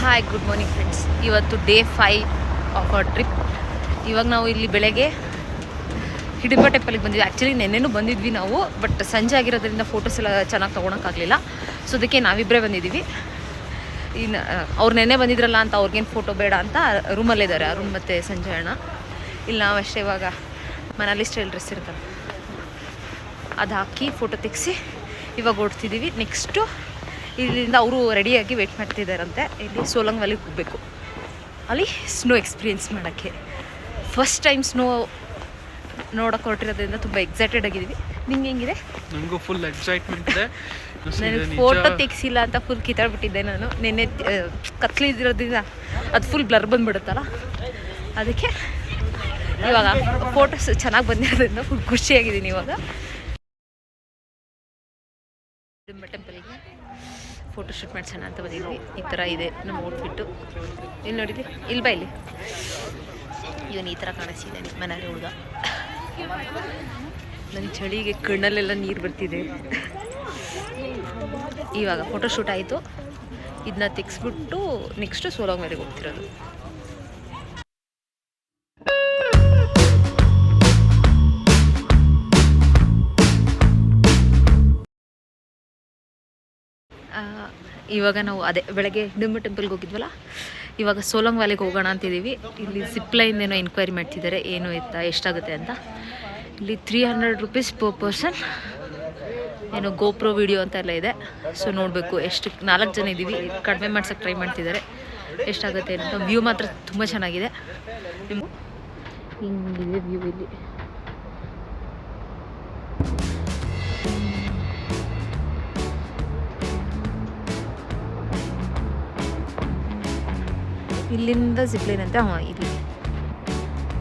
Hi good morning friends. ಇವತ್ತು day 5 of our trip. ಇವಾಗ ನಾವು ಇಲ್ಲಿ ಬೆಳಗ್ಗೆ ಹಿಡಿಂಬ ಟೆಂಪಲ್ಗೆ ಬಂದಿದ್ವಿ. ಆ್ಯಕ್ಚುಲಿ ನೆನ್ನೆನೂ ಬಂದಿದ್ವಿ ನಾವು, ಬಟ್ ಸಂಜೆ ಆಗಿರೋದ್ರಿಂದ ಫೋಟೋಸ್ ಎಲ್ಲ ಚೆನ್ನಾಗಿ ತೊಗೊಳಕ್ಕಾಗಲಿಲ್ಲ. ಸೊ ಅದಕ್ಕೆ ನಾವಿಬ್ಬರೇ ಬಂದಿದ್ದೀವಿ. ಇನ್ನು ಅವ್ರು ನೆನ್ನೆ ಬಂದಿದ್ರಲ್ಲ ಅಂತ ಅವ್ರಿಗೇನು ಫೋಟೋ ಬೇಡ ಅಂತ ರೂಮಲ್ಲಿದ್ದಾರೆ ಅರುಣ್ ಮತ್ತು ಸಂಜಯ್ ಅಣ್ಣ. ಇಲ್ಲಿ ನಾವು ಅಷ್ಟೇ ಇವಾಗ ಮನೇಲಿ ಸ್ಟೈಲ್ ಡ್ರೆಸ್ ಇರ್ತಾರೆ ಅದು ಹಾಕಿ ಫೋಟೋ ತೆಗೆಸಿ ಇವಾಗ ಓಡ್ತಿದ್ದೀವಿ. ನೆಕ್ಸ್ಟು ಇಲ್ಲಿಂದ ಅವರು ರೆಡಿಯಾಗಿ ವೆಯ್ಟ್ ಮಾಡ್ತಿದ್ದಾರಂತೆ. ಇಲ್ಲಿ ಸೋಲಂಗ್ ವ್ಯಾಲಿಗೆ ಹೋಗಬೇಕು. ಅಲ್ಲಿ ಸ್ನೋ ಎಕ್ಸ್ಪೀರಿಯೆನ್ಸ್ ಮಾಡೋಕ್ಕೆ ಫಸ್ಟ್ ಟೈಮ್ ಸ್ನೋ ನೋಡೋಕೆ ಹೊರಟಿರೋದ್ರಿಂದ ತುಂಬ ಎಕ್ಸೈಟೆಡ್ ಆಗಿದ್ದೀವಿ. ನಿಂಗೆ ಹೆಂಗಿದೆ? ನನಗೂ ಫುಲ್ ಎಕ್ಸೈಟ್ಮೆಂಟ್ ಇದೆ. ನನಗೆ ಫೋಟೋ ತೆಗ್ಸಿಲ್ಲ ಅಂತ ಫುಲ್ ಕಿತ್ತಾಡ್ಬಿಟ್ಟಿದ್ದೆ ನಾನು. ನೆನ್ನೆ ಕತ್ಲಿದಿರೋದ್ರಿಂದ ಅದು ಫುಲ್ ಬ್ಲರ್ ಬಂದುಬಿಡುತ್ತಲ್ಲ, ಅದಕ್ಕೆ ಇವಾಗ ಫೋಟೋಸ್ ಚೆನ್ನಾಗಿ ಬಂದಿರೋದ್ರಿಂದ ಫುಲ್ ಖುಷಿಯಾಗಿದ್ದೀನಿ. ಇವಾಗ ಟೆಂಪಲ್ಗೆ ಫೋಟೋ ಶೂಟ್ ಮಾಡ್ಸೋಣ ಅಂತ ಬಂದಿದ್ವಿ. ಈ ಥರ ಇದೆ ನಮ್ಮ ಔಟ್ಫಿಟ್ಟು. ಇಲ್ಲಿ ನೋಡಿದ್ವಿ, ಇಲ್ಲಿ ಬಾ, ಇಲ್ಲಿ ಇವನು ಈ ಥರ ಕಾಣಿಸ್ತಿದ್ದಾನೆ ಮನೇಲಿ ಹುಡುಗ. ನನ್ನ ಚಳಿಗೆ ಕಣ್ಣಲ್ಲೆಲ್ಲ ನೀರು ಬರ್ತಿದೆ. ಇವಾಗ ಫೋಟೋ ಶೂಟ್ ಆಯಿತು. ಇದನ್ನ ತೆಗೆಸ್ಬಿಟ್ಟು ನೆಕ್ಸ್ಟು ಸೋಲಂಗ್ ವ್ಯಾಲಿಗೆ ಹೋಗ್ತಿರೋದು. ಇವಾಗ ನಾವು ಅದೇ ಬೆಳಗ್ಗೆ ಹಿಡಿಂಬ ಟೆಂಪಲ್ಗೆ ಹೋಗಿದ್ವಲ್ಲ, ಇವಾಗ ಸೋಲಂಗ್ ವ್ಯಾಲಿಗೆ ಹೋಗೋಣ ಅಂತಿದ್ದೀವಿ. ಇಲ್ಲಿ ಜಿಪ್ ಲೈನ್ ಏನೋ ಎನ್ಕ್ವೈರಿ ಮಾಡ್ತಿದ್ದಾರೆ, ಏನು ಎತ್ತಾ ಎಷ್ಟಾಗುತ್ತೆ ಅಂತ. ಇಲ್ಲಿ 300 ರೂಪೀಸ್ ಪರ್ ಪರ್ಸನ್. ಏನೋ ಗೋಪ್ರೋ ವಿಡಿಯೋ ಅಂತ ಎಲ್ಲ ಇದೆ. ಸೊ ನೋಡಬೇಕು ಎಷ್ಟು 4 ಜನ ಇದ್ದೀವಿ. ಕಡಿಮೆ ಮಾಡ್ಸೋಕ್ಕೆ ಟ್ರೈ ಮಾಡ್ತಿದ್ದಾರೆ, ಎಷ್ಟಾಗುತ್ತೆ ಅಂತ. ವ್ಯೂ ಮಾತ್ರ ತುಂಬ ಚೆನ್ನಾಗಿದೆ. ಹಿಂಗಿದೆ ವ್ಯೂ. ಇಲ್ಲಿ ಇಲ್ಲಿಂದ ಜಿಪ್ಲೈನ್ ಅಂತ.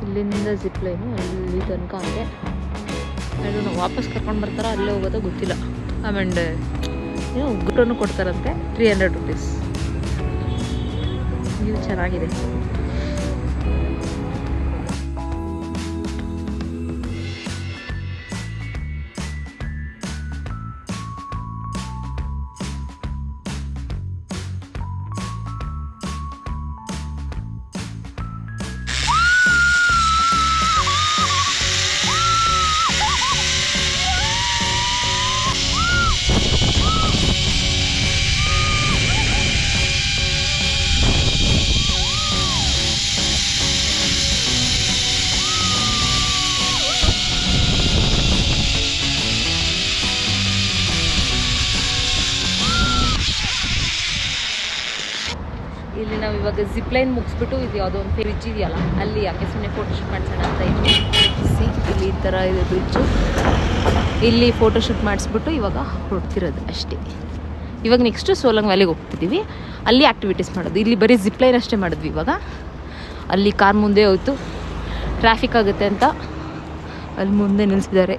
ಇಲ್ಲಿಂದ ಜಿಪ್ಲೈನು ಅಲ್ಲಿ ತನಕ ಇದೆ. ಅದು ನಾವು ವಾಪಸ್ ಕರ್ಕೊಂಡು ಬರ್ತಾರೋ ಅಲ್ಲೇ ಹೋಗೋದೋ ಗೊತ್ತಿಲ್ಲ. ಆಮೇಲೆ ಏನೋ ಉಗ್ರನ್ನು ಕೊಡ್ತಾರಂತೆ. 300 ರೂಪೀಸ್. ವ್ಯೂ ಚೆನ್ನಾಗಿದೆ. ಇಲ್ಲಿ ನಾವು ಇವಾಗ ಜಿಪ್ಲೈನ್ ಮುಗಿಸ್ಬಿಟ್ಟು ಇದು ಯಾವುದೋ ಒಂದು ಬ್ರಿಡ್ಜ್ ಇದೆಯಲ್ಲ, ಅಲ್ಲಿ ಯಾಕೆ ಸುಮ್ಮನೆ ಫೋಟೋಶೂಟ್ ಮಾಡ್ಸೋಣ ಅಂತ ಇದ್ವಿ. ಇಲ್ಲಿ ಈ ಥರ ಇದೆ ಬ್ರಿಡ್ಜು. ಇಲ್ಲಿ ಫೋಟೋಶೂಟ್ ಮಾಡಿಸ್ಬಿಟ್ಟು ಇವಾಗ ಹೊರಡ್ತಿರೋದು ಅಷ್ಟೇ. ಇವಾಗ ನೆಕ್ಸ್ಟು ಸೋಲಂಗ್ ವ್ಯಾಲಿಗೆ ಹೋಗ್ತಿದ್ದೀವಿ. ಅಲ್ಲಿ ಆ್ಯಕ್ಟಿವಿಟೀಸ್ ಮಾಡೋದು. ಇಲ್ಲಿ ಬರೀ ಜಿಪ್ಲೈನ್ ಅಷ್ಟೇ ಮಾಡಿದ್ವಿ. ಇವಾಗ ಅಲ್ಲಿ ಕಾರ್ ಮುಂದೆ ಹೋಯ್ತು, ಟ್ರಾಫಿಕ್ ಆಗುತ್ತೆ ಅಂತ ಅಲ್ಲಿ ಮುಂದೆ ನಿಲ್ಲಿಸಿದ್ದಾರೆ.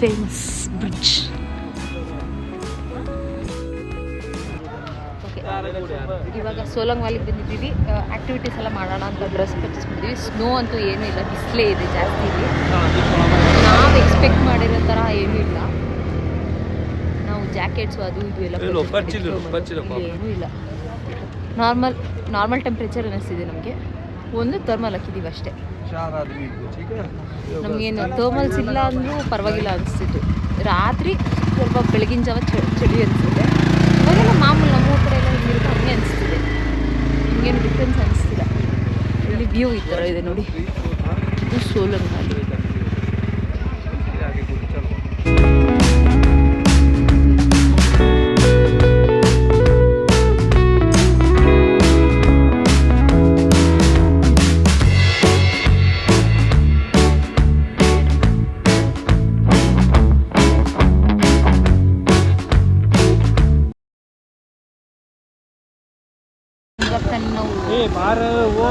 Famous bridge. ಓಕೆ, ಇವಾಗ ಸೋಲಂಗ್ ವ್ಯಾಲಿಗೆ ಬಂದಿದ್ದೀವಿ. ಆ್ಯಕ್ಟಿವಿಟೀಸ್ ಎಲ್ಲ ಮಾಡೋಣ ಅಂತ ಡ್ರೆಸ್ ಪರ್ಚೇಸ್ ಮಾಡಿದ್ವಿ. ಸ್ನೋ ಅಂತೂ ಏನೂ ಇಲ್ಲ, ಬಿಸಿಲೇ ಇದೆ ಜಾಸ್ತಿ. ಇದೆ ನಾವು ಎಕ್ಸ್ಪೆಕ್ಟ್ ಮಾಡಿರೋ ಥರ ಏನೂ ಇಲ್ಲ. ನಾವು ಜಾಕೆಟ್ಸು ಅದು ಇದು ಎಲ್ಲ ಏನೂ ಇಲ್ಲ. ನಾರ್ಮಲ್ ಟೆಂಪ್ರೇಚರ್ ಅನ್ನಿಸ್ತಿದೆ ನಮಗೆ. ಒಂದು ಥರ್ಮಲ್ ಹಾಕಿದ್ದೀವಿ ಅಷ್ಟೇ. ನಮಗೇನು ಥರ್ಮಲ್ಸ್ ಇಲ್ಲ ಅಂದರೂ ಪರವಾಗಿಲ್ಲ ಅನಿಸ್ತಿತ್ತು. ರಾತ್ರಿ ಸ್ವಲ್ಪ ಬೆಳಗಿನ ಜಾವ ಚಳಿ ಅನಿಸ್ತಿದೆ. ಇವಾಗೆಲ್ಲ ಮಾಮೂಲು ನಮ್ಮ ಕಡೆ ಎಲ್ಲ ಹಿಂಗಿರುತ್ತೆ, ಹಂಗೆ ಅನಿಸ್ತಿದೆ. ನಿಮಗೇನು ಡಿಫ್ರೆನ್ಸ್ ಅನಿಸ್ತಿಲ್ಲ. ಇಲ್ಲಿ ವ್ಯೂ ಈ ಥರ ಇದೆ ನೋಡಿ. ಇದು ಸೋಲಂಗ್ ವ್ಯಾಲಿ.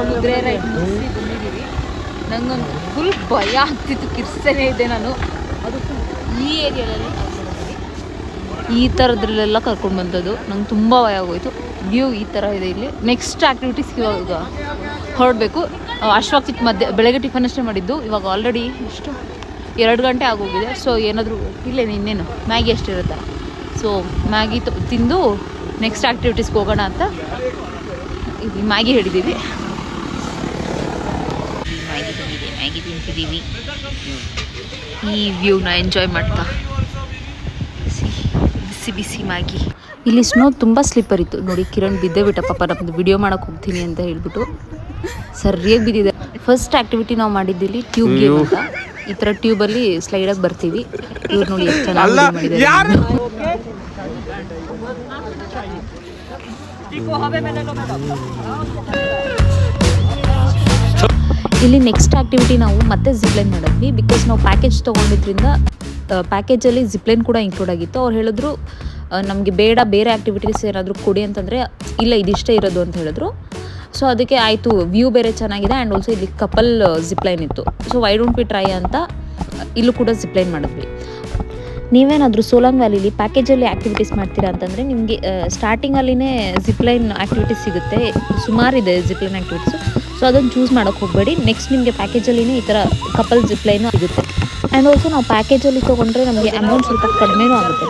ಕುದುರೆ ರೈಡ್ ಮುಗಿಸಿ ಬಂದಿದ್ದೀವಿ. ನಂಗೊಂದು ಫುಲ್ ಭಯ ಆಗ್ತಿತ್ತು, ಕಿರ್ಸನೇ ಇದೆ ನಾನು. ಅದು ಈ ಏರಿಯಾದಲ್ಲಿ ಈ ಥರದ್ರಲ್ಲೆಲ್ಲ ಕರ್ಕೊಂಡು ಬಂದದ್ದು. ನಂಗೆ ತುಂಬ ಭಯ ಆಗೋಯ್ತು. ವ್ಯೂ ಈ ಥರ ಇದೆ ಇಲ್ಲಿ. ನೆಕ್ಸ್ಟ್ ಆ್ಯಕ್ಟಿವಿಟೀಸ್ಗೆ ಇವಾಗ ಹೊರಡಬೇಕು. ಅಷ್ಟೊತ್ತಿಗೆ ಬೆಳಗ್ಗೆ ಟಿಫನ್ ಅಷ್ಟೇ ಮಾಡಿದ್ದು. ಇವಾಗ ಆಲ್ರೆಡಿ ಎಷ್ಟು 2 ಗಂಟೆ ಆಗೋಗಿದೆ. ಸೊ ಏನಾದರೂ ಇನ್ನೇನು ಮ್ಯಾಗಿ ಅಷ್ಟಿರುತ್ತೆ. ಸೊ ಮ್ಯಾಗಿ ತಿಂದು ನೆಕ್ಸ್ಟ್ ಆ್ಯಕ್ಟಿವಿಟೀಸ್ಗೆ ಹೋಗೋಣ ಅಂತ ಇಲ್ಲಿ ಮ್ಯಾಗಿ ಹಿಡಿದೀವಿ. ಮ್ಯಾಗಿ ತಿಂತಿದ್ದೀವಿ. ಈ ವ್ಯೂನ ಎಂಜಾಯ್ ಮಾಡ್ತಾ ಬಿಸಿ ಬಿಸಿ ಮ್ಯಾಗಿ. ಇಲ್ಲಿ ಸ್ನೋ ತುಂಬ ಸ್ಲಿಪ್ಪರ್ ಇತ್ತು ನೋಡಿ. ಕಿರಣ್ ಬಿದ್ದೇ ಬಿಟ್ಟ ಪಾಪ. ನಮ್ಮದು ವಿಡಿಯೋ ಮಾಡೋಕೆ ಹೋಗ್ತೀನಿ ಅಂತ ಹೇಳ್ಬಿಟ್ಟು ಸರಿಯಾಗಿ ಬಿದ್ದಿದೆ. ಫಸ್ಟ್ ಆ್ಯಕ್ಟಿವಿಟಿ ನಾವು ಮಾಡಿದ್ದಿಲ್ಲಿ ಟ್ಯೂಬ್ ಗೇಮ್ ಅಂತ. ಈ ಥರ ಟ್ಯೂಬಲ್ಲಿ ಸ್ಲೈಡಾಗಿ ಬರ್ತೀವಿ. ಇವ್ರು ನೋಡಿ ಎಷ್ಟು ಚೆನ್ನಾಗಿ ಮಾಡಿದ್ದಾರೆ. ಇಲ್ಲಿ ನೆಕ್ಸ್ಟ್ ಆ್ಯಕ್ಟಿವಿಟಿ ನಾವು ಮತ್ತೆ ಜಿಪ್ಲೈನ್ ಮಾಡಿದ್ವಿ. ಬಿಕಾಸ್ ನಾವು ಪ್ಯಾಕೇಜ್ ತೊಗೊಂಡಿದ್ರಿಂದ ಪ್ಯಾಕೇಜಲ್ಲಿ ಜಿಪ್ಲೈನ್ ಕೂಡ ಇನ್ಕ್ಲೂಡ್ ಆಗಿತ್ತು. ಅವ್ರು ಹೇಳಿದ್ರು ನಮಗೆ ಬೇಡ, ಬೇರೆ ಆ್ಯಕ್ಟಿವಿಟೀಸ್ ಏನಾದರೂ ಕೊಡಿ ಅಂತಂದರೆ ಇಲ್ಲ ಇದಿಷ್ಟೇ ಇರೋದು ಅಂತ ಹೇಳಿದ್ರು. ಸೊ ಅದಕ್ಕೆ ಆಯಿತು, ವ್ಯೂ ಬೇರೆ ಚೆನ್ನಾಗಿದೆ ಆ್ಯಂಡ್ ಆಲ್ಸೋ ಇಲ್ಲಿ ಕಪಲ್ ಜಿಪ್ಲೈನ್ ಇತ್ತು. So why don't we try ಅಂತ ಇಲ್ಲೂ ಕೂಡ ಜಿಪ್ಲೈನ್ ಮಾಡಿದ್ವಿ. ನೀವೇನಾದರೂ ಸೋಲಾಂಗ್ ವ್ಯಾಲಿಲಿ ಪ್ಯಾಕೇಜಲ್ಲಿ ಆ್ಯಕ್ಟಿವಿಟೀಸ್ ಮಾಡ್ತೀರಾ ಅಂತಂದರೆ ನಿಮಗೆ ಸ್ಟಾರ್ಟಿಂಗಲ್ಲಿನೇ ಜಿಪ್ಲೈನ್ ಆ್ಯಕ್ಟಿವಿಟೀಸ್ ಸಿಗುತ್ತೆ. ಸುಮಾರಿದೆ ಜಿಪ್ಲೈನ್ ಆ್ಯಕ್ಟಿವಿಟೀಸು. ಸೊ ಅದನ್ನು ಚೂಸ್ ಮಾಡೋಕ್ಕೆ ಹೋಗಬೇಡಿ. ನೆಕ್ಸ್ಟ್ ನಿಮಗೆ ಪ್ಯಾಕೇಜಲ್ಲಿನೇ ಈ ಥರ ಕಪಲ್ ಜಿಪ್ಲೈನು ಸಿಗುತ್ತೆ. ಆ್ಯಂಡ್ ಆಲ್ಸೋ ನಾವು ಪ್ಯಾಕೇಜಲ್ಲಿ ತೊಗೊಂಡ್ರೆ ನಮಗೆ ಅಮೌಂಟ್ ಸ್ವಲ್ಪ ಕಡಿಮೆನೂ ಆಗುತ್ತೆ.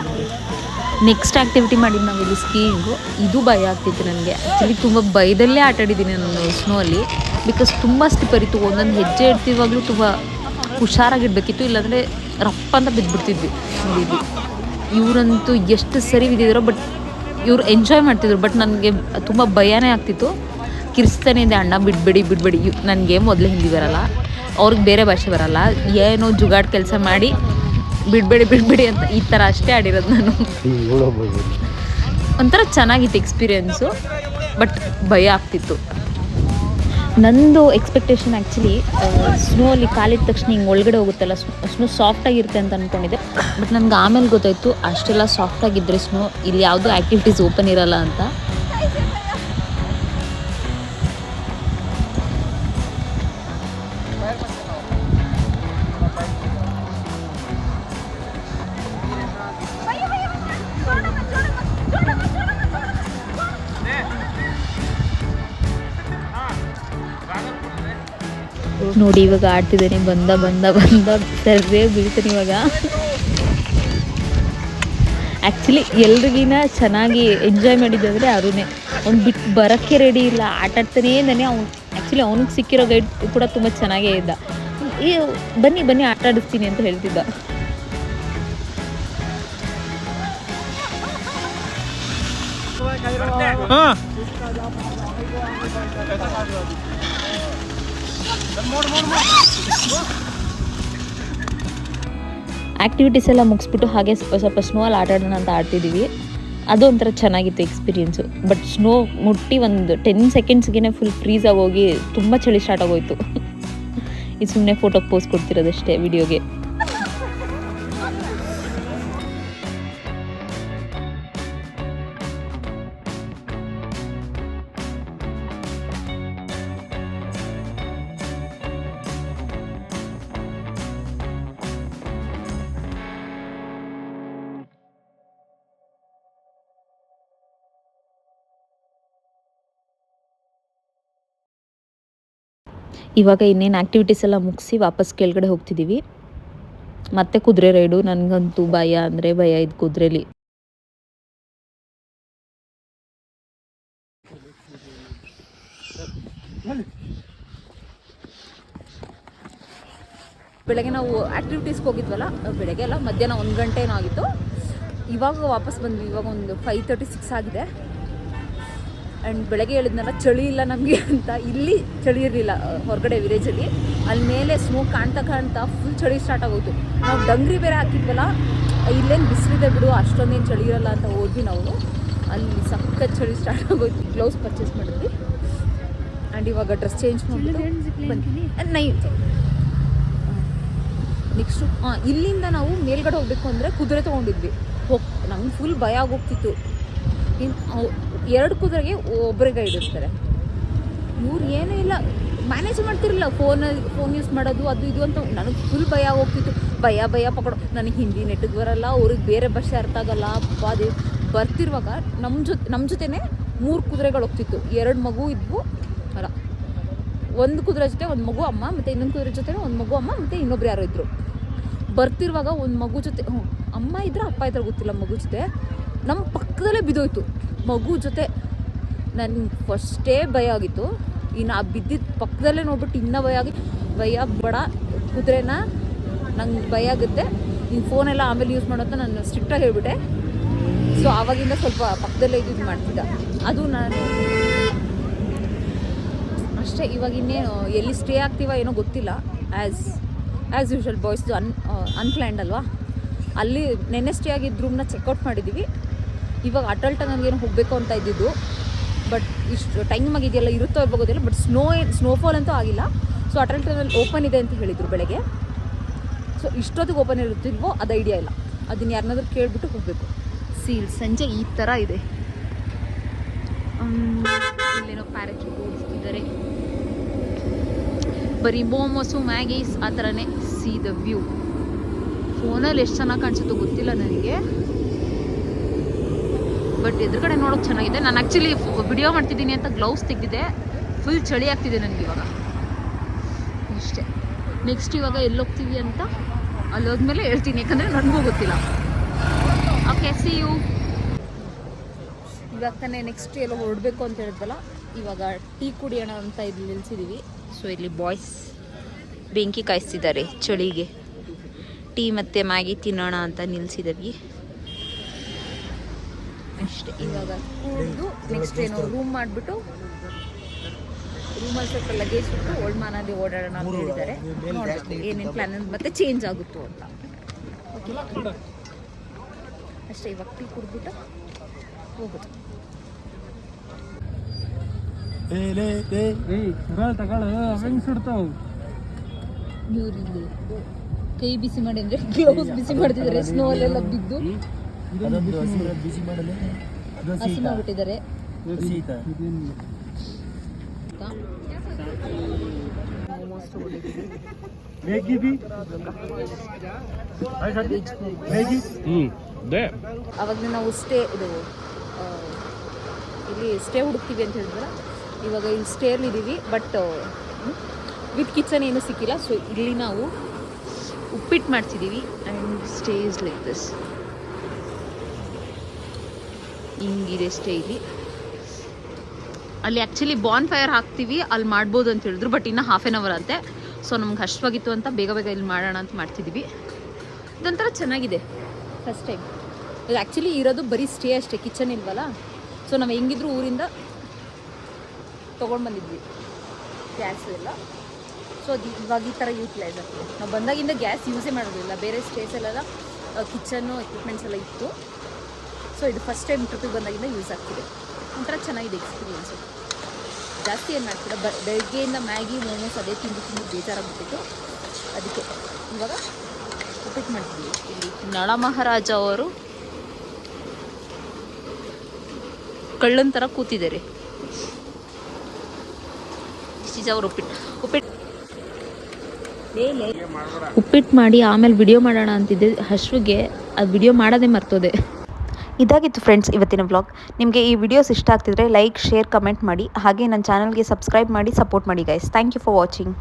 ನೆಕ್ಸ್ಟ್ ಆ್ಯಕ್ಟಿವಿಟಿ ಮಾಡಿದ್ದು ನಾವು ಇಲ್ಲಿ ಸ್ಕೀಯಿಂಗು. ಇದು ಭಯ ಆಗ್ತಿತ್ತು ನನಗೆ. ಆ್ಯಕ್ಚುಲಿ ತುಂಬ ಭಯದಲ್ಲೇ ಆಟಾಡಿದ್ದೀನಿ ನಾನು ಸ್ನೋ ಅಲ್ಲಿ. ಬಿಕಾಸ್ ತುಂಬ ಸ್ಲಿಪ್ಪರ್ ಇತ್ತು. ಒಂದೊಂದು ಹೆಜ್ಜೆ ಇಡ್ತೀವಾಗಲೂ ತುಂಬ ಹುಷಾರಾಗಿಡಬೇಕಿತ್ತು, ಇಲ್ಲಾಂದರೆ ರಪ್ಪ ಅಂತ ಬಿದ್ದುಬಿಡ್ತಿದ್ವಿ. ನೋಡಿದ್ವಿ ಇವರಂತೂ ಎಷ್ಟು ಸರಿ ಬಿದ್ದಿದ್ರು. ಬಟ್ ಇವ್ರು ಎಂಜಾಯ್ ಮಾಡ್ತಿದ್ರು. ಬಟ್ ನನಗೆ ತುಂಬ ಭಯನೇ ಆಗ್ತಿತ್ತು. ಕಿರಿಸ್ತಾನೆ ಇದೆ, ಅಣ್ಣ ಬಿಡಬೇಡಿ ಬಿಡಬೇಡಿ. ನನಗೆ ಮೊದಲೇ ಹಿಂದಿ ಬರಲ್ಲ, ಅವ್ರಿಗೆ ಬೇರೆ ಭಾಷೆ ಬರಲ್ಲ. ಏನೋ ಜುಗಾಡ್ ಕೆಲಸ ಮಾಡಿ ಬಿಡಬೇಡಿ ಅಂತ ಈ ಥರ ಅಷ್ಟೇ ಆಡಿರೋದು ನಾನು. ಒಂಥರ ಚೆನ್ನಾಗಿತ್ತು ಎಕ್ಸ್ಪೀರಿಯೆನ್ಸು. ಬಟ್ ಭಯ ಆಗ್ತಿತ್ತು. ನಂದು ಎಕ್ಸ್ಪೆಕ್ಟೇಷನ್ ಆ್ಯಕ್ಚುಲಿ ಸ್ನೋ ಅಲ್ಲಿ ಕಾಲಿದ ತಕ್ಷಣ ಹಿಂಗೆ ಒಳಗಡೆ ಹೋಗುತ್ತಲ್ಲ, ಸ್ನೋ ಸಾಫ್ಟಾಗಿರುತ್ತೆ ಅಂತ ಅಂದ್ಕೊಂಡಿದ್ದೆ. ಬಟ್ ನನಗೆ ಆಮೇಲೆ ಗೊತ್ತಾಯಿತು ಅಷ್ಟೆಲ್ಲ ಸಾಫ್ಟಾಗಿದ್ದರೆ ಸ್ನೋ ಇಲ್ಲಿ ಯಾವುದೂ ಆ್ಯಕ್ಟಿವಿಟೀಸ್ ಓಪನ್ ಇರಲ್ಲ ಅಂತ. ನೋಡಿ ಇವಾಗ ಆಡ್ತಿದ್ದೇನೆ. ಬಂದ ಸರಿಯಾಗಿ ಬೀಳ್ತಾನೆ ಇವಾಗ. ಆ್ಯಕ್ಚುಲಿ ಎಲ್ರಿಗಿನ ಚೆನ್ನಾಗಿ ಎಂಜಾಯ್ ಮಾಡಿದ್ದಂದರೆ ಅರುಣೇ. ಅವ್ನು ಬಿಟ್ಟು ಬರೋಕ್ಕೆ ರೆಡಿ ಇಲ್ಲ, ಆಟಾಡ್ತಾನೇ ಇದ್ದಾನೆ. ಆ್ಯಕ್ಚುಲಿ ಅವ್ನಿಗೆ ಸಿಕ್ಕಿರೋ ಗೈಡ್ ಕೂಡ ತುಂಬ ಚೆನ್ನಾಗೇ ಇದ್ದ. ಬನ್ನಿ ಆಟ ಆಡಿಸ್ತೀನಿ ಅಂತ ಹೇಳ್ತಿದ್ದ. ಆ್ಯಕ್ಟಿವಿಟೀಸ್ ಎಲ್ಲ ಮುಗಿಸ್ಬಿಟ್ಟು ಹಾಗೆ ಸ್ವಲ್ಪ ಸ್ನೋ ಅಲ್ಲಿ ಆಟಾಡೋಣ ಅಂತ ಆಡ್ತಿದ್ದೀವಿ. ಅದು ಒಂಥರ ಚೆನ್ನಾಗಿತ್ತು ಎಕ್ಸ್ಪೀರಿಯೆನ್ಸು. ಬಟ್ ಸ್ನೋ ಮುಟ್ಟಿ ಒಂದು 10 ಸೆಕೆಂಡ್ಸ್ಗೆ ಫುಲ್ ಫ್ರೀಸ್ ಆಗೋಗಿ ತುಂಬ ಚಳಿ ಸ್ಟಾರ್ಟ್ ಆಗೋಯ್ತು. ಇದು ಸುಮ್ಮನೆ ಫೋಟೋಗೆ ಪೋಸ್ ಕೊಡ್ತಿರೋದಷ್ಟೇ ವಿಡಿಯೋಗೆ. ಇವಾಗ ಇನ್ನೇನು ಆ್ಯಕ್ಟಿವಿಟೀಸ್ ಎಲ್ಲ ಮುಗಿಸಿ ವಾಪಸ್ ಕೆಳಗಡೆ ಹೋಗ್ತಿದ್ದೀವಿ. ಮತ್ತೆ ಕುದುರೆ ರೈಡು. ನನಗಂತೂ ಭಯ ಅಂದರೆ ಭಯ ಇದು ಕುದುರೆಲಿ. ಬೆಳಗ್ಗೆ ನಾವು ಆ್ಯಕ್ಟಿವಿಟೀಸ್ಗೆ ಹೋಗಿದ್ವಲ್ಲ, ಬೆಳಗ್ಗೆ ಎಲ್ಲ ಮಧ್ಯಾಹ್ನ 1 ಗಂಟೆ ಏನೋ ಆಗಿತ್ತು. ಇವಾಗ ವಾಪಸ್ ಬಂದ್ವಿ. ಇವಾಗ ಒಂದು 5:36 ಆಗಿದೆ. ಆ್ಯಂಡ್ ಬೆಳಗ್ಗೆ ಹೇಳಿದ್ನಲ್ಲ ಚಳಿ ಇಲ್ಲ ನಮಗೆ ಅಂತ. ಇಲ್ಲಿ ಚಳಿ ಇರಲಿಲ್ಲ ಹೊರಗಡೆ ವಿಲೇಜಲ್ಲಿ. ಅಲ್ಲಿ ಮೇಲೆ ಸ್ನೋ ಕಾಣ್ತಾ ಫುಲ್ ಚಳಿ ಸ್ಟಾರ್ಟ್ ಆಗೋಯ್ತು. ನಾವು ಡಂಗ್ರಿ ಬೇರೆ ಹಾಕಿದ್ವಲ್ಲ, ಇಲ್ಲೇನು ಬಿಸಿಲಿದೆ ಬಿಡು ಅಷ್ಟೊಂದೇನು ಚಳಿ ಇರಲ್ಲ ಅಂತ ಹೋದ್ವಿ ನಾವು. ಅಲ್ಲಿ ಸಖತ್ ಚಳಿ ಸ್ಟಾರ್ಟ್ ಆಗೋಯ್ತು. ಗ್ಲೌಸ್ ಪರ್ಚೇಸ್ ಮಾಡಿದ್ವಿ. ಆ್ಯಂಡ್ ಇವಾಗ ಡ್ರೆಸ್ ಚೇಂಜ್ ಮಾಡಿಬಿಟ್ಟು ನೆಕ್ಸ್ಟು ಇಲ್ಲಿಂದ ನಾವು ಮೇಲ್ಗಡೆ ಹೋಗಬೇಕು ಅಂದರೆ ಕುದುರೆ ತೊಗೊಂಡಿದ್ವಿ. ನಂಗೆ ಫುಲ್ ಭಯ ಆಗೋಗ್ತಿತ್ತು. 2 ಕುದುರೆಗೆ ಒಬ್ಬರಿಗೆ ಗೈಡ್ ಇರ್ತಾರೆ. ಇವ್ರು ಏನೂ ಇಲ್ಲ, ಮ್ಯಾನೇಜ್ ಮಾಡ್ತಿರಲಿಲ್ಲ. ಫೋನ್ ಯೂಸ್ ಮಾಡೋದು ಅದು ಇದು ಅಂತ. ನನಗೆ ಫುಲ್ ಭಯ ಆಗೋಗ್ತಿತ್ತು. ಭಯ ಪಕಡೋ. ನನಗೆ ಹಿಂದಿ ನೆಟ್ಟಿಗೆ ಬರಲ್ಲ, ಅವ್ರಿಗೆ ಬೇರೆ ಭಾಷೆ ಅರ್ಥ ಆಗಲ್ಲ. ಅದೇ ಬರ್ತಿರುವಾಗ ನಮ್ಮ ಜೊತೆನೇ 3 ಕುದುರೆಗಳು ಹೋಗ್ತಿತ್ತು. 2 ಮಗು ಇದ್ವು, ಅಲ್ಲ 1 ಕುದುರೆ ಜೊತೆ 1 ಮಗು ಅಮ್ಮ, ಮತ್ತು ಇನ್ನೊಂದು ಕುದುರೆ ಜೊತೆ 1 ಮಗು ಅಮ್ಮ, ಮತ್ತು ಇನ್ನೊಬ್ರು ಯಾರೋ ಇದ್ದರು. ಬರ್ತಿರುವಾಗ ಒಂದು ಮಗು ಜೊತೆ ಅಮ್ಮ ಇದ್ರೆ ಅಪ್ಪ ಇದ್ರೆ ಗೊತ್ತಿಲ್ಲ, ಮಗು ಜೊತೆ ನಮ್ಮ ಪಕ್ಕದಲ್ಲೇ ಬಿದ್ದೋಯ್ತು ಮಗು ಜೊತೆ. ನನಗೆ ಫಸ್ಟೇ ಭಯ ಆಗಿತ್ತು. ಇನ್ನು ಆ ಬಿದ್ದಿದ್ದ ಪಕ್ಕದಲ್ಲೇ ನೋಡ್ಬಿಟ್ಟು ಇನ್ನೂ ಭಯ ಬಡ ಕುದುರೆನ ನಂಗೆ ಭಯ ಆಗುತ್ತೆ, ನೀನು ಫೋನೆಲ್ಲ ಆಮೇಲೆ ಯೂಸ್ ಮಾಡೋಂತ ನಾನು ಸ್ಟ್ರಿಕ್ಟಾಗಿ ಹೇಳ್ಬಿಟ್ಟೆ. ಸೊ ಆವಾಗಿಂದ ಸ್ವಲ್ಪ ಪಕ್ಕದಲ್ಲೇ ಇದು ಮಾಡ್ತಿದ್ದ. ಅದು ನಾನು ಅಷ್ಟೇ. ಇವಾಗ ಇನ್ನೇನು ಎಲ್ಲಿ ಸ್ಟೇ ಆಗ್ತೀವ ಏನೋ ಗೊತ್ತಿಲ್ಲ. ಆ್ಯಸ್ ಯೂಶ್ವಲ್ ಬಾಯ್ಸ್ದು ಅನ್ಪ್ಲ್ಯಾಂಡ್ ಅಲ್ವಾ. ಅಲ್ಲಿ ನೆನ್ನೆ ಸ್ಟೇ ಆಗಿದ್ದ ರೂಮ್ನ ಚೆಕ್ಔಟ್ ಮಾಡಿದ್ದೀವಿ. ಇವಾಗ ಅಟಲ್ ಟನಲ್ಗೇನು ಹೋಗಬೇಕು ಅಂತ ಇದ್ದಿದ್ದು, ಬಟ್ ಇಷ್ಟು ಟೈಮ್ ಆಗಿದೆಯಲ್ಲ, ಇರುತ್ತೋ ಇರ್ಬೋದು ಗೊತ್ತಿಲ್ಲ. ಬಟ್ ಸ್ನೋಫಾಲ್ ಅಂತೂ ಆಗಿಲ್ಲ. ಸೊ ಅಟಲ್ ಟನಲ್ ಓಪನ್ ಇದೆ ಅಂತ ಹೇಳಿದರು ಬೆಳಗ್ಗೆ. ಸೊ ಇಷ್ಟೊತ್ತಿಗೆ ಓಪನ್ ಇರುತ್ತಿಲ್ವೋ ಅದು ಐಡಿಯಾ ಇಲ್ಲ. ಅದನ್ನು ಯಾರನ್ನಾದ್ರೂ ಕೇಳಿಬಿಟ್ಟು ಹೋಗಬೇಕು. ಸಂಜೆ ಈ ಥರ ಇದೆ. ಇಲ್ಲೇನೋ ಪ್ಯಾರಾಚೂಟ್ ಓಡಿಸ್ತಿದ್ದಾರೆ. ಬರೀ ಮೋಮೋಸು ಮ್ಯಾಗೀಸ್ ಆ ಥರನೇ. C the view. ಫೋನಲ್ಲಿ ಎಷ್ಟು ಚೆನ್ನಾಗಿ ಕಾಣಿಸುತ್ತೋ ಗೊತ್ತಿಲ್ಲ ನನಗೆ, ಬಟ್ ಎದುರುಗಡೆ ನೋಡೋಕೆ ಚೆನ್ನಾಗಿದೆ. ನಾನು ಆ್ಯಕ್ಚುಲಿ ವಿಡಿಯೋ ಮಾಡ್ತಿದ್ದೀನಿ ಅಂತ ಗ್ಲೌಸ್ ತೆಗೆದಿದ್ದೆ. ಫುಲ್ ಚಳಿ ಆಗ್ತಿದೆ ನನಗೆ ಇವಾಗ. ಅಷ್ಟೇ. ನೆಕ್ಸ್ಟ್ ಇವಾಗ ಎಲ್ಲೋಗ್ತೀವಿ ಅಂತ ಅಲ್ಲೋದ್ಮೇಲೆ ಹೇಳ್ತೀನಿ, ಯಾಕಂದರೆ ನನಗೂ ಗೊತ್ತಿಲ್ಲ. Okay, see you. ಇವಾಗ ತಾನೇ ನೆಕ್ಸ್ಟ್ ಎಲ್ಲೋ ಹೊರಡಬೇಕು ಅಂತ ಹೇಳಿದ್ವಲ್ಲ, ಇವಾಗ ಟೀ ಕುಡಿಯೋಣ ಅಂತ ಇಲ್ಲಿ ನಿಲ್ಸಿದ್ದೀವಿ. ಸೊ ಇಲ್ಲಿ ಬಾಯ್ಸ್ ಬೆಂಕಿ ಕಾಯಿಸ್ತಿದ್ದಾರೆ ಚಳಿಗೆ. ಟೀ ಮತ್ತು ಮ್ಯಾಗಿ ತಿನ್ನೋಣ ಅಂತ ನಿಲ್ಸಿದ್ದೀವಿ ಅಷ್ಟೇ. ಇವಾಗ ಕುಡಿದು ನೆಕ್ಸ್ಟ್ ಏನೋ ರೂಮ್ ಮಾಡಿಬಿಟ್ಟು ರೂಮಲ್ಲಿ ಸ್ವಲ್ಪ ಲಗೇಜ್ ಬಿಟ್ಟು ಓಲ್ಡ್ಮಾನಲ್ಲಿ ಓಡಾಡೋಣ ಅಂತ ಹೇಳಿದ್ದಾರೆ. ನೋಡಬೇಕು ಏನೇನು ಪ್ಲ್ಯಾನ್ ಮತ್ತೆ ಚೇಂಜ್ ಆಗುತ್ತೋ ಅಂತ. ಓಕೆ ಅಷ್ಟೇ. ಇವಾಗ ಟೀ ಕುಡಿದ್ಬಿಟ್ಟು ಹೋಗೋದು. ಇವ್ರಿಲ್ಲಿ ಕೈ ಬಿಸಿ ಮಾಡಿ ಅಂದರೆ ಗ್ಲೌಸ್ ಬಿಸಿ ಮಾಡ್ತಿದ್ದಾರೆ. ಸ್ನೋ ಅಲ್ಲೆಲ್ಲ ಬಿದ್ದು ಹಸಿ ಮಾಡಿಬಿಟ್ಟಿದ್ದಾರೆ. ಅವಾಗ ನಾವು ಇಲ್ಲಿ ಸ್ಟೇ ಹುಡುಕ್ತೀವಿ ಅಂತ ಹೇಳಿದ್ರೆ, ಇವಾಗ ಇಲ್ಲಿ ಸ್ಟೇಯಲ್ಲಿದ್ದೀವಿ. ಬಟ್ ವಿತ್ ಕಿಚನ್ ಏನೂ ಸಿಕ್ಕಿಲ್ಲ. ಸೊ ಇಲ್ಲಿ ನಾವು ಉಪ್ಪಿಟ್ಟು ಮಾಡ್ತಿದ್ದೀವಿ. And stay is like this. ಹಿಂಗಿದೆ ಸ್ಟೇ ಇಲ್ಲಿ. ಅಲ್ಲಿ ಆ್ಯಕ್ಚುಲಿ ಬಾನ್ ಫೈರ್ ಹಾಕ್ತೀವಿ, ಅಲ್ಲಿ ಮಾಡ್ಬೋದು ಅಂತ ಹೇಳಿದ್ರು. ಬಟ್ ಇನ್ನೂ ಹಾಫ್ ಆನ್ ಅವರ್ ಅಂತೆ. ಸೊ ನಮ್ಗೆ ಹಶ್ವಾಗಿತ್ತು ಅಂತ ಬೇಗ ಇಲ್ಲಿ ಮಾಡೋಣ ಅಂತ ಮಾಡ್ತಿದ್ದೀವಿ. ಇದೊಂಥರ ಚೆನ್ನಾಗಿದೆ. ಫಸ್ಟ್ ಟೈಮ್ ಇದು ಆ್ಯಕ್ಚುಲಿ ಇರೋದು ಬರೀ ಸ್ಟೇ ಅಷ್ಟೇ, ಕಿಚನ್ ಇಲ್ವಲ್ಲ. ಸೊ ನಾವು ಹೆಂಗಿದ್ರು ಊರಿಂದ ತೊಗೊಂಡು ಬಂದಿದ್ವಿ ಗ್ಯಾಸು ಎಲ್ಲ. ಸೊ ಅದು ಇವಾಗ ಈ ಥರ ಯೂಟಿಲೈಸ್ ಆಗ್ತದೆ. ನಾವು ಬಂದಾಗಿಂದ ಗ್ಯಾಸ್ ಯೂಸೇ ಮಾಡೋದಿಲ್ಲ. ಬೇರೆ ಸ್ಟೇಸಲ್ಲೆಲ್ಲ ಕಿಚನ್ನು ಎಕ್ವಿಪ್ಮೆಂಟ್ಸ್ ಎಲ್ಲ ಇತ್ತು. ಸೊ ಇದು ಫಸ್ಟ್ ಟೈಮ್ ಟ್ರಿಪ್ಪಿಗೆ ಬಂದಾಗಿಂದ ಯೂಸ್ ಆಗ್ತಿದೆ. ಒಂಥರ ಚೆನ್ನಾಗಿದೆ ಎಕ್ಸ್ಪೀರಿಯೆನ್ಸು. ಜಾಸ್ತಿ ಏನು ಮಾಡ್ತಿಲ್ಲ. ಬೆಳಗ್ಗೆಯಿಂದ ಮ್ಯಾಗಿ ಮೋಮೋಸ್ ಅದೇ ತಿಂದು ಬೇಜಾರಾಗ್ಬಿಟ್ಟಿತ್ತು. ಅದಕ್ಕೆ ಇವಾಗ ಉಪ್ಪಿಟ್ಟು ಮಾಡ್ತಿದ್ದೀವಿ. ಇಲ್ಲಿ ನಳಮಹಾರಾಜ ಅವರು ಕಳ್ಳನ ಥರ ಕೂತಿದ್ದಾರೆ. ಅವರು ಉಪ್ಪಿಟ್ಟು ಮಾಡಿ ಆಮೇಲೆ ವಿಡಿಯೋ ಮಾಡೋಣ ಅಂತಿದ್ದೆ. ಹಶ್ವಿಗೆ ಅದು ವಿಡಿಯೋ ಮಾಡೋದೇ ಮರ್ತೋದೆ. ಇದಾಗಿತ್ತು ಫ್ರೆಂಡ್ಸ್ ಇವತ್ತಿನ ವ್ಲಾಗ್. ನಿಮಗೆ ಈ ವಿಡಿಯೋಸ್ ಇಷ್ಟ ಆಗ್ತಿದ್ರೆ ಲೈಕ್, ಶೇರ್, ಕಮೆಂಟ್ ಮಾಡಿ. ಹಾಗೆ ನನ್ನ ಚಾನಲ್ಗೆ ಸಬ್ಸ್ಕ್ರೈಬ್ ಮಾಡಿ ಸಪೋರ್ಟ್ ಮಾಡಿ guys. Thank you for watching.